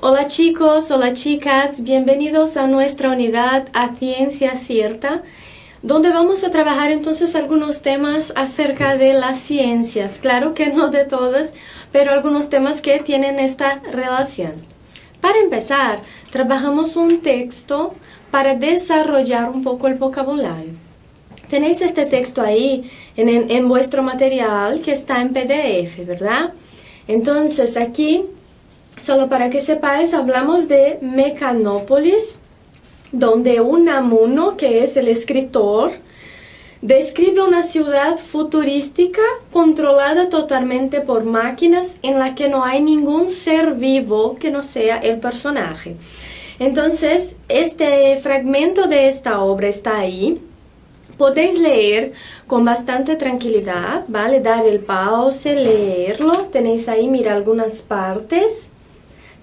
Hola chicos, hola chicas, bienvenidos a nuestra unidad A Ciencia Cierta, donde vamos a trabajar entonces algunos temas acerca de las ciencias. Claro que no de todas, pero algunos temas que tienen esta relación. Para empezar, trabajamos un texto para desarrollar un poco el vocabulario. Tenéis este texto ahí en vuestro material que está en PDF, ¿verdad? Entonces aquí, solo para que sepáis, hablamos de Mecanópolis, donde Unamuno, que es el escritor, describe una ciudad futurística controlada totalmente por máquinas en la que no hay ningún ser vivo que no sea el personaje. Entonces, este fragmento de esta obra está ahí. Podéis leer con bastante tranquilidad, ¿vale? Dar el pause, leerlo. Tenéis ahí, mira, algunas partes.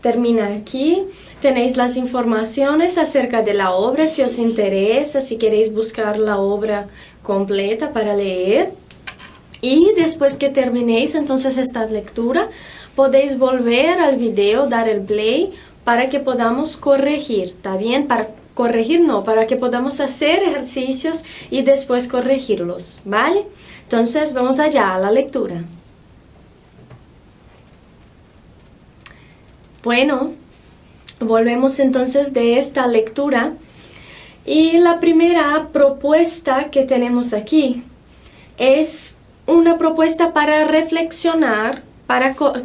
Termina aquí. Tenéis las informaciones acerca de la obra, si os interesa, si queréis buscar la obra completa para leer. Y después que terminéis entonces esta lectura, podéis volver al video, dar el play, para que podamos corregir, ¿está bien? Para corregir no, para que podamos hacer ejercicios y después corregirlos, ¿vale? Entonces vamos allá a la lectura. Bueno, volvemos entonces de esta lectura y la primera propuesta que tenemos aquí es una propuesta para reflexionar,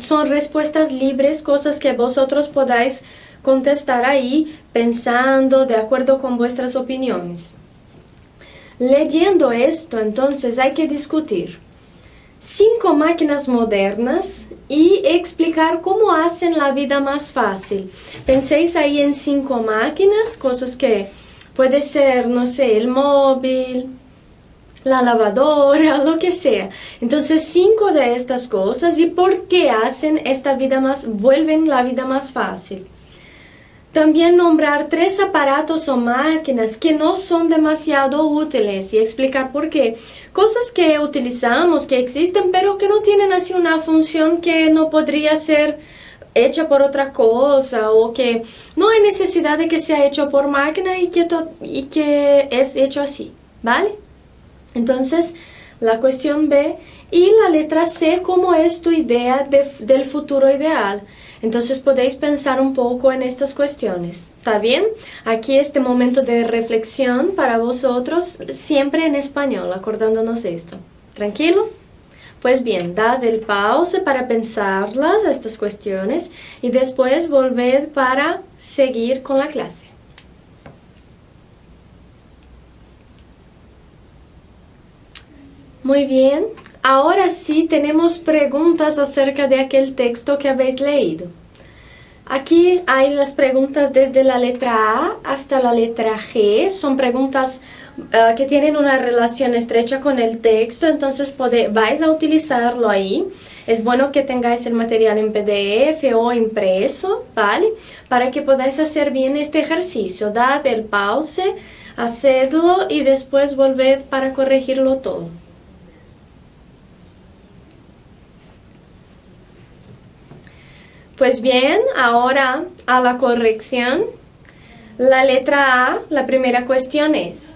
son respuestas libres, cosas que vosotros podáis contestar ahí pensando de acuerdo con vuestras opiniones. Leyendo esto, entonces hay que discutir 5 máquinas modernas y explicar cómo hacen la vida más fácil. Penséis ahí en 5 máquinas, cosas que puede ser, no sé, el móvil, la lavadora, lo que sea. Entonces 5 de estas cosas y por qué hacen vuelven la vida más fácil. También nombrar 3 aparatos o máquinas que no son demasiado útiles y explicar por qué. Cosas que utilizamos, que existen, pero que no tienen así una función que no podría ser hecha por otra cosa o que no hay necesidad de que sea hecho por máquina y que es hecho así, ¿vale? Entonces, la cuestión B y la letra C, ¿cómo es tu idea del futuro ideal? Entonces podéis pensar un poco en estas cuestiones, ¿está bien? Aquí este momento de reflexión para vosotros, siempre en español, acordándonos esto. ¿Tranquilo? Pues bien, dad el pause para pensarlas, estas cuestiones, y después volved para seguir con la clase. Muy bien. Ahora sí tenemos preguntas acerca de aquel texto que habéis leído. Aquí hay las preguntas desde la letra A hasta la letra G. Son preguntas que tienen una relación estrecha con el texto, entonces vais a utilizarlo ahí. Es bueno que tengáis el material en PDF o impreso, ¿vale? Para que podáis hacer bien este ejercicio. Dad el pause, hacedlo y después volved para corregirlo todo. Pues bien, ahora a la corrección. La letra A, la primera cuestión es: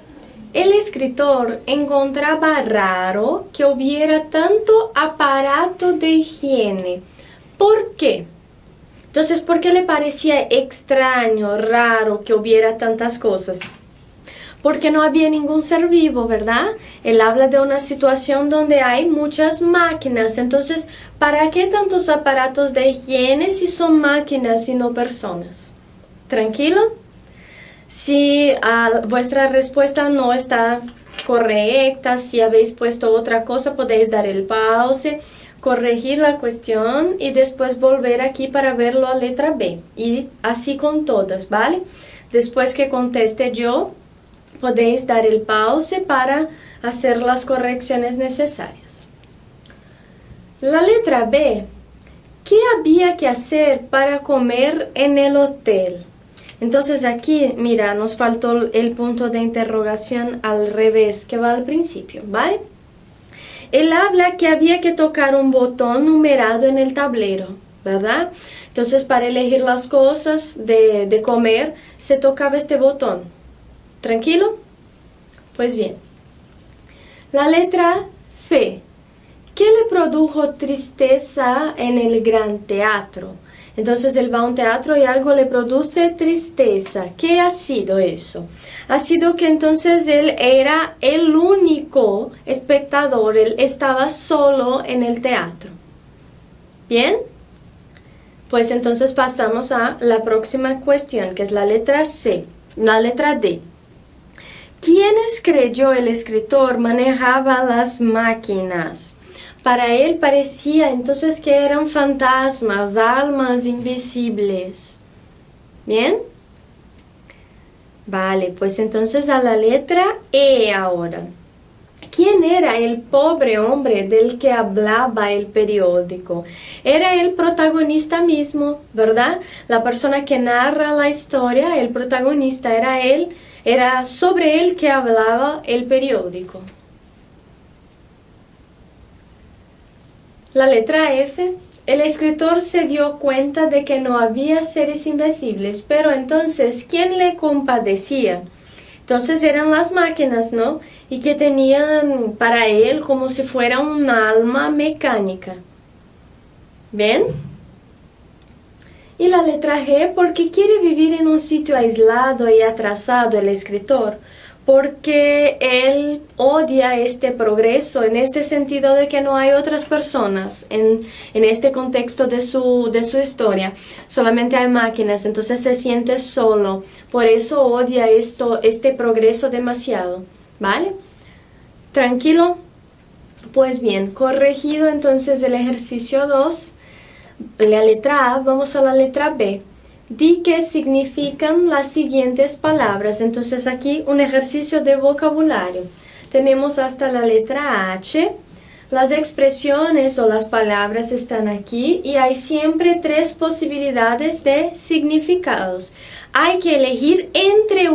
el escritor encontraba raro que hubiera tanto aparato de higiene. ¿Por qué? Entonces, ¿por qué le parecía extraño, raro que hubiera tantas cosas? Porque no había ningún ser vivo, ¿verdad? Él habla de una situación donde hay muchas máquinas. Entonces, ¿para qué tantos aparatos de higiene si son máquinas y no personas? ¿Tranquilo? Si vuestra respuesta no está correcta, si habéis puesto otra cosa, podéis dar el pause, corregir la cuestión y después volver aquí para verlo a letra B. Y así con todas, ¿vale? Después que conteste yo, podéis dar el pause para hacer las correcciones necesarias. La letra B. ¿Qué había que hacer para comer en el hotel? Entonces aquí, mira, nos faltó el punto de interrogación al revés, que va al principio, ¿vale? Él habla que había que tocar un botón numerado en el tablero. ¿verdad? Entonces, para elegir las cosas de comer, se tocaba este botón. ¿Tranquilo? Pues bien. La letra C. ¿Qué le produjo tristeza en el gran teatro? Entonces él va a un teatro y algo le produce tristeza. ¿Qué ha sido eso? Ha sido que entonces él era el único espectador, él estaba solo en el teatro. ¿Bien? Pues entonces pasamos a la próxima cuestión, que es la letra C, la letra D. ¿Quiénes creyó el escritor manejaba las máquinas? Para él parecía entonces que eran fantasmas, almas invisibles. ¿Bien? Vale, pues entonces a la letra E ahora. ¿Quién era el pobre hombre del que hablaba el periódico? Era el protagonista mismo, ¿verdad? La persona que narra la historia, el protagonista era él, era sobre él que hablaba el periódico. La letra F. El escritor se dio cuenta de que no había seres invisibles, pero entonces, ¿quién le compadecía? Entonces eran las máquinas, ¿no? Y que tenían para él como si fuera un alma mecánica. ¿Bien? Y la letra G, porque quiere vivir en un sitio aislado y atrasado el escritor, porque él odia este progreso en este sentido de que no hay otras personas en este contexto de su historia, solamente hay máquinas, entonces se siente solo, por eso odia este progreso demasiado, ¿vale? ¿Tranquilo? Pues bien, corregido entonces el ejercicio 2, la letra A, vamos a la letra B. Di qué significan las siguientes palabras. Entonces aquí un ejercicio de vocabulario. Tenemos hasta la letra H. Las expresiones o las palabras están aquí y hay siempre 3 posibilidades de significados. Hay que elegir entre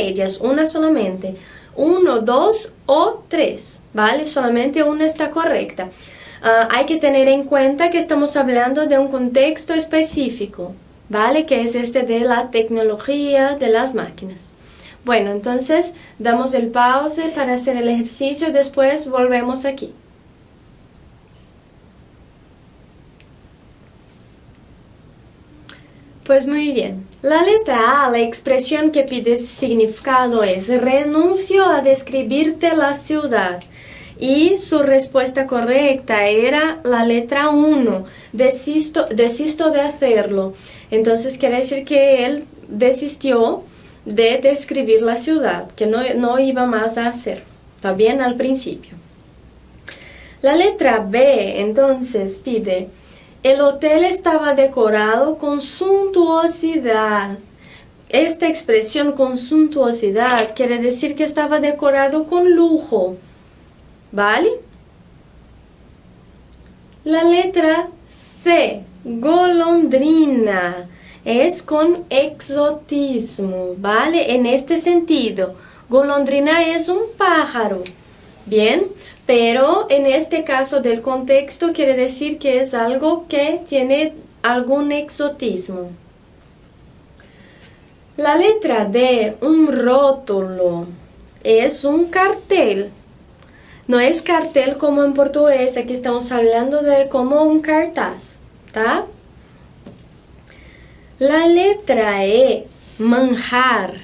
ellas, una solamente. 1, 2 o 3, ¿vale? Solamente una está correcta. Hay que tener en cuenta que estamos hablando de un contexto específico, ¿vale? Que es este de la tecnología de las máquinas. Bueno, entonces damos el pause para hacer el ejercicio, después volvemos aquí. Pues muy bien. La letra A, la expresión que pide significado es: renuncio a describirte la ciudad. Y su respuesta correcta era la letra 1, desisto de hacerlo. Entonces quiere decir que él desistió de describir la ciudad, que no iba más a hacerlo. ¿Está bien? Al principio. La letra B entonces pide: el hotel estaba decorado con suntuosidad. Esta expresión con suntuosidad quiere decir que estaba decorado con lujo. ¿Vale? La letra C, golondrina, es con exotismo, ¿vale? En este sentido, golondrina es un pájaro, ¿bien? Pero en este caso del contexto quiere decir que es algo que tiene algún exotismo. La letra D, un rótulo, es un cartel. No es cartel como en portugués, aquí estamos hablando de como un cartaz, ¿tá? La letra E, manjar,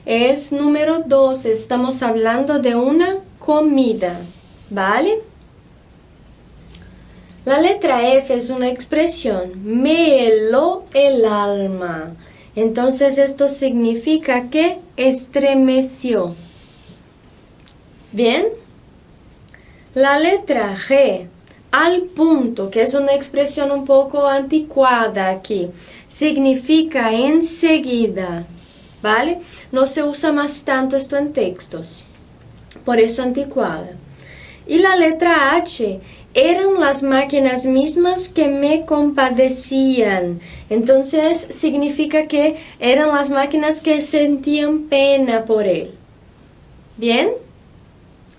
es número 2, estamos hablando de una comida, ¿vale? La letra F es una expresión, me heló el alma, entonces esto significa que estremeció, ¿bien? La letra G, al punto, que es una expresión un poco anticuada aquí, significa enseguida, ¿vale? No se usa más tanto esto en textos, por eso anticuada. Y la letra H, eran las máquinas mismas que me compadecían. Entonces significa que eran las máquinas que sentían pena por él. ¿Bien?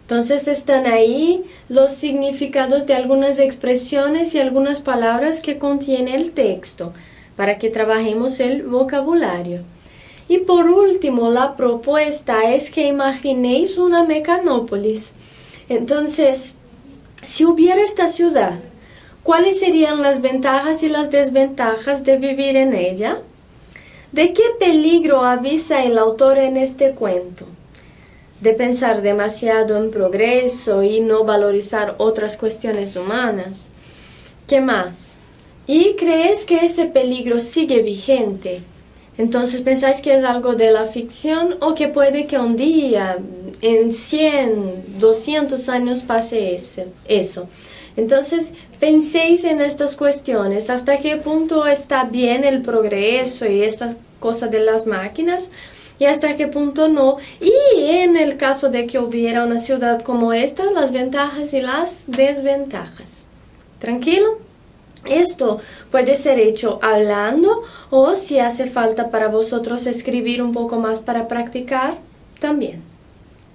Entonces están ahí los significados de algunas expresiones y algunas palabras que contiene el texto, para que trabajemos el vocabulario. Y por último, la propuesta es que imaginéis una mecanópolis. Entonces, si hubiera esta ciudad, ¿cuáles serían las ventajas y las desventajas de vivir en ella? ¿De qué peligro avisa el autor en este cuento? De pensar demasiado en progreso y no valorizar otras cuestiones humanas. ¿Qué más? ¿Y crees que ese peligro sigue vigente? Entonces, ¿pensáis que es algo de la ficción o que puede que un día, en 100, 200 años pase eso? Entonces, penséis en estas cuestiones. ¿Hasta qué punto está bien el progreso y esta cosa de las máquinas? ¿Y hasta qué punto no? Y en el caso de que hubiera una ciudad como esta, las ventajas y las desventajas. ¿Tranquilo? Esto puede ser hecho hablando o si hace falta para vosotros escribir un poco más para practicar, también.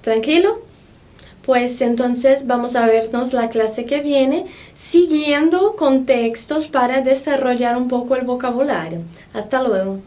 ¿Tranquilo? Pues entonces vamos a vernos la clase que viene siguiendo con textos para desarrollar un poco el vocabulario. Hasta luego.